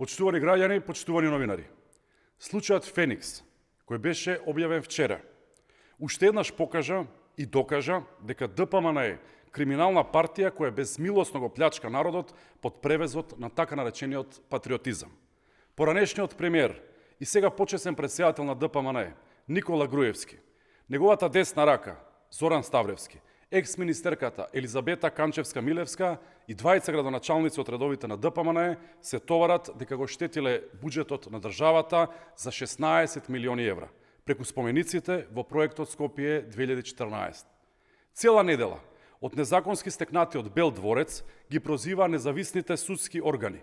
Почитувани граѓани, почитувани новинари. Случајот Феникс, кој беше објавен вчера, уште еднаш покажа и докажа дека ДПМН е криминална партија која безмилосно го плячка народот под превезот на така наречениот патриотизам. Поранешниот премиер и сега почесен претседател на ДПМН Никола Груевски, неговата десна рака Зоран Ставревски, екс-министерката Елизабета Канчевска-Милевска и двајца градоначалници од редовите на ДПМН се товарат дека го штетиле буџетот на државата за 16 милиони евра преку спомениците во проектот Скопје 2014. Цела недела од незаконски стекнати од Бел дворец ги прозива независните судски органи,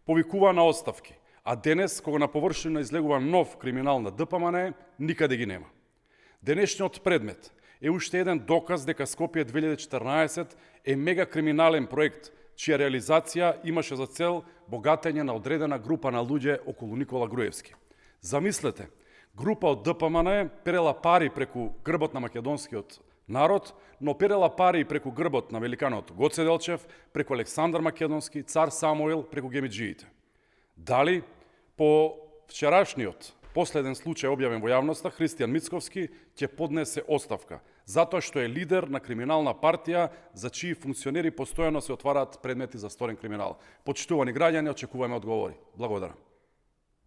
повикува на оставки, а денес, кога на површина излегува нов криминал на ДПМН, никаде ги нема. Денешниот предмет е уште еден доказ дека Скопје 2014 е мега криминален проект, чија реализација имаше за цел богатење на одредена група на луѓе околу Никола Груевски. Замислете, група од ДПМН перела пари преку грбот на македонскиот народ, но перела пари и преку грбот на великанот Гоце Делчев, преку Александар Македонски, цар Самуил, преку гемиджиите. Дали по вчерашниот последен случај објавен во јавноста, Христијан Мицковски ќе поднесе оставка, затоа што е лидер на криминална партија за чии функционери постојано се отвараат предмети за сторен криминал. Почитувани граѓани, очекуваме одговори. Благодарам.